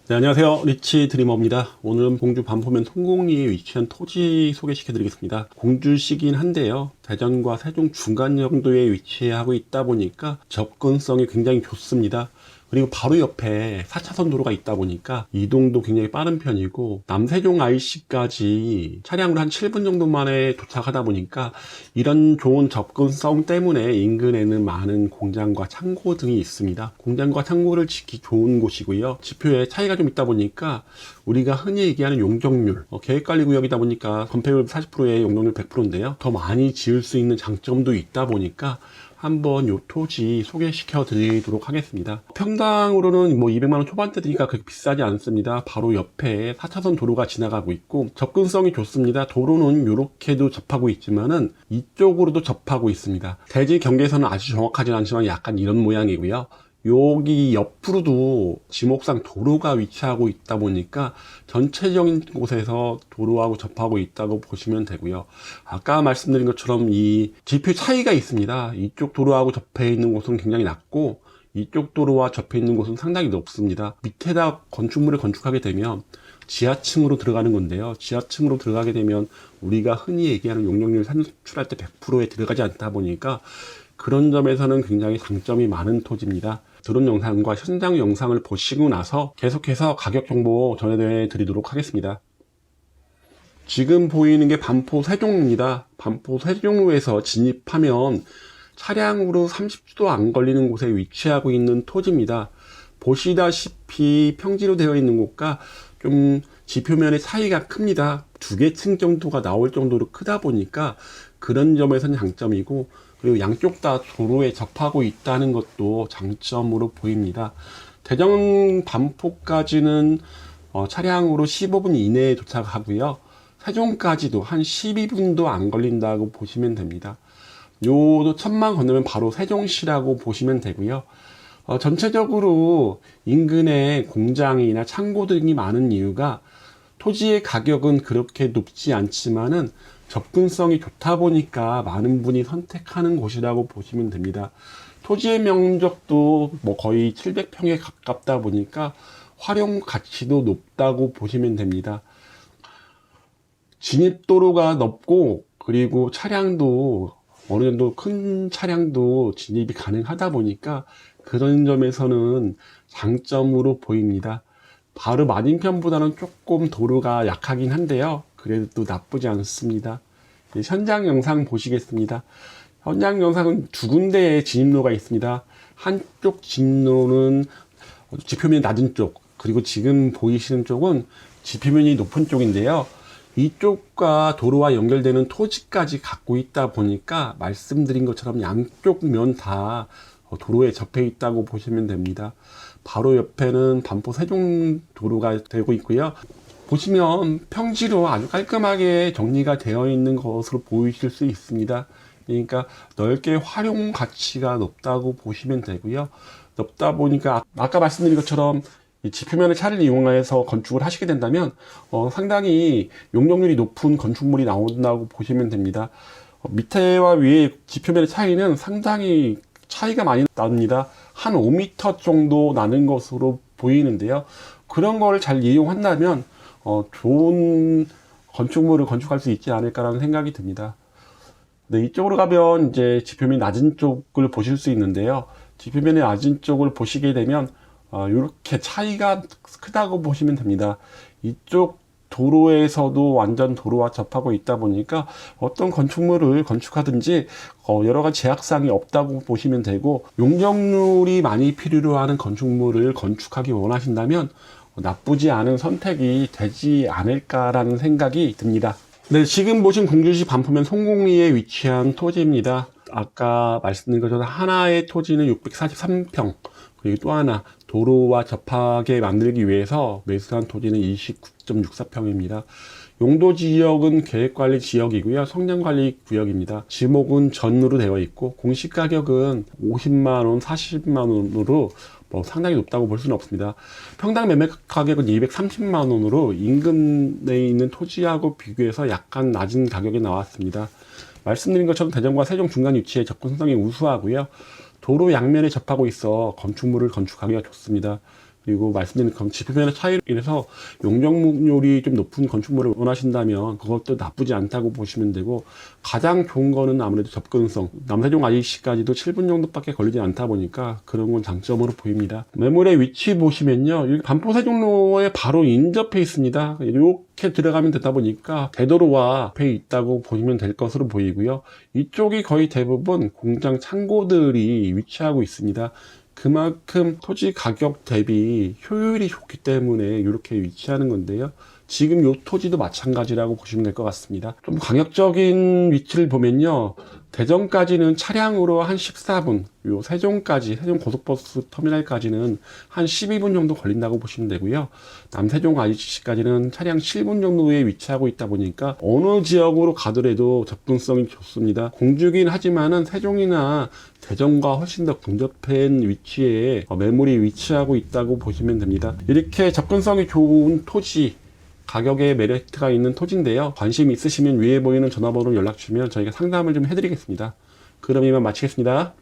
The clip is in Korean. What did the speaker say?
네, 안녕하세요. 리치 드리머입니다. 오늘은 공주 반포면 송곡리에 위치한 토지 소개시켜 드리겠습니다. 공주시긴 한데요. 대전과 세종 중간 정도에 위치하고 있다 보니까 접근성이 굉장히 좋습니다. 그리고 바로 옆에 4차선 도로가 있다 보니까 이동도 굉장히 빠른 편이고, 남세종 IC까지 차량으로 한 7분 정도 만에 도착하다 보니까 이런 좋은 접근성 때문에 인근에는 많은 공장과 창고 등이 있습니다. 공장과 창고를 짓기 좋은 곳이고요. 지표에 차이가 좀 있다 보니까 우리가 흔히 얘기하는 용적률, 계획관리구역이다 보니까 건폐율 40%에 용적률 100%인데요. 더 많이 지을 수 있는 장점도 있다 보니까 한번 요 토지 소개시켜 드리도록 하겠습니다. 평당으로는 뭐 200만원 초반대니까 그렇게 비싸지 않습니다. 바로 옆에 4차선 도로가 지나가고 있고 접근성이 좋습니다. 도로는 이렇게도 접하고 있지만은 이쪽으로도 접하고 있습니다. 대지 경계선은 아주 정확하진 않지만 약간 이런 모양이고요. 여기 옆으로도 지목상 도로가 위치하고 있다 보니까 전체적인 곳에서 도로하고 접하고 있다고 보시면 되고요. 아까 말씀드린 것처럼 이 지표 차이가 있습니다. 이쪽 도로하고 접해 있는 곳은 굉장히 낮고 이쪽 도로와 접해 있는 곳은 상당히 높습니다. 밑에다 건축물을 건축하게 되면 지하층으로 들어가는 건데요. 지하층으로 들어가게 되면 우리가 흔히 얘기하는 용적률 산출할 때 100%에 들어가지 않다 보니까 그런 점에서는 굉장히 장점이 많은 토지입니다. 드론 영상과 현장 영상을 보시고 나서 계속해서 가격 정보 전해드리도록 하겠습니다. 지금 보이는 게 반포 세종입니다. 반포 세종로에서 진입하면 차량으로 30초도 안 걸리는 곳에 위치하고 있는 토지입니다. 보시다시피 평지로 되어 있는 곳과 좀 지표면의 차이가 큽니다. 2개 층 정도가 나올 정도로 크다 보니까 그런 점에서는 장점이고, 그리고 양쪽 다 도로에 접하고 있다는 것도 장점으로 보입니다. 대전 반포까지는 차량으로 15분 이내에 도착하고요. 세종까지도 한 12분도 안 걸린다고 보시면 됩니다. 요 천만 건너면 바로 세종시라고 보시면 되고요. 전체적으로 인근에 공장이나 창고 등이 많은 이유가 토지의 가격은 그렇게 높지 않지만은 접근성이 좋다 보니까 많은 분이 선택하는 곳이라고 보시면 됩니다. 토지의 면적도 뭐 거의 700평에 가깝다 보니까 활용 가치도 높다고 보시면 됩니다. 진입도로가 넓고, 그리고 차량도 어느 정도 큰 차량도 진입이 가능하다 보니까 그런 점에서는 장점으로 보입니다. 바로 맞은편보다는 조금 도로가 약하긴 한데요. 그래도 나쁘지 않습니다. 현장 영상 보시겠습니다. 현장 영상은 2군데의 진입로가 있습니다. 한쪽 진로는 지표면이 낮은 쪽, 그리고 지금 보이시는 쪽은 지표면이 높은 쪽인데요. 이쪽과 도로와 연결되는 토지까지 갖고 있다 보니까 말씀드린 것처럼 양쪽 면 다 도로에 접해 있다고 보시면 됩니다. 바로 옆에는 반포 세종 도로가 되고 있고요. 보시면 평지로 아주 깔끔하게 정리가 되어 있는 것으로 보이실 수 있습니다. 그러니까 넓게 활용 가치가 높다고 보시면 되고요. 높다 보니까 아까 말씀드린 것처럼 이 지표면의 차를 이용해서 건축을 하시게 된다면 상당히 용적률이 높은 건축물이 나온다고 보시면 됩니다. 밑에와 위에 지표면의 차이는 상당히 차이가 많이 납니다. 한 5m 정도 나는 것으로 보이는데요. 그런 걸 잘 이용한다면 좋은 건축물을 건축할 수 있지 않을까라는 생각이 듭니다. 네, 이쪽으로 가면 이제 지표면이 낮은 쪽을 보실 수 있는데요. 지표면이 낮은 쪽을 보시게 되면 이렇게 차이가 크다고 보시면 됩니다. 이쪽 도로에서도 완전 도로와 접하고 있다 보니까 어떤 건축물을 건축하든지 여러 가지 제약사항이 없다고 보시면 되고, 용적률이 많이 필요로 하는 건축물을 건축하기 원하신다면 나쁘지 않은 선택이 되지 않을까라는 생각이 듭니다. 네, 지금 보신 공주시 반포면 송곡리에 위치한 토지입니다. 아까 말씀드린 것처럼 하나의 토지는 643평, 그리고 또 하나 도로와 접하게 만들기 위해서 매수한 토지는 29.64평입니다. 용도 지역은 계획관리 지역이고요. 성장관리 구역입니다. 지목은 전으로 되어 있고, 공시 가격은 50만원, 40만원으로 상당히 높다고 볼 수는 없습니다. 평당 매매 가격은 230만원으로 인근에 있는 토지하고 비교해서 약간 낮은 가격이 나왔습니다. 말씀드린 것처럼 대전과 세종 중간 위치에 접근성이 우수하고요. 도로 양면에 접하고 있어 건축물을 건축하기가 좋습니다. 그리고 말씀드린 지표면의 차이로 인해서 용적률이 좀 높은 건축물을 원하신다면 그것도 나쁘지 않다고 보시면 되고, 가장 좋은 거는 아무래도 접근성. 남세종 IC까지도 7분 정도밖에 걸리지 않다 보니까 그런 건 장점으로 보입니다. 매물의 위치 보시면요, 여기 반포세종로에 바로 인접해 있습니다. 이렇게 들어가면 되다 보니까 대도로와 앞에 있다고 보시면 될 것으로 보이고요. 이쪽이 거의 대부분 공장 창고들이 위치하고 있습니다. 그만큼 토지 가격 대비 효율이 좋기 때문에 이렇게 위치하는 건데요. 지금 이 토지도 마찬가지라고 보시면 될 것 같습니다. 좀 강력적인 위치를 보면요, 대전까지는 차량으로 한 14분, 요 세종까지, 세종 고속버스 터미널까지는 한 12분 정도 걸린다고 보시면 되고요. 남세종 IC까지는 차량 7분 정도에 위치하고 있다 보니까 어느 지역으로 가더라도 접근성이 좋습니다. 공주긴 하지만은 세종이나 대전과 훨씬 더 근접한 위치에 매물이 위치하고 있다고 보시면 됩니다. 이렇게 접근성이 좋은 토지, 가격에 메리트가 있는 토지인데요. 관심 있으시면 위에 보이는 전화번호로 연락 주시면 저희가 상담을 좀 해드리겠습니다. 그럼 이만 마치겠습니다.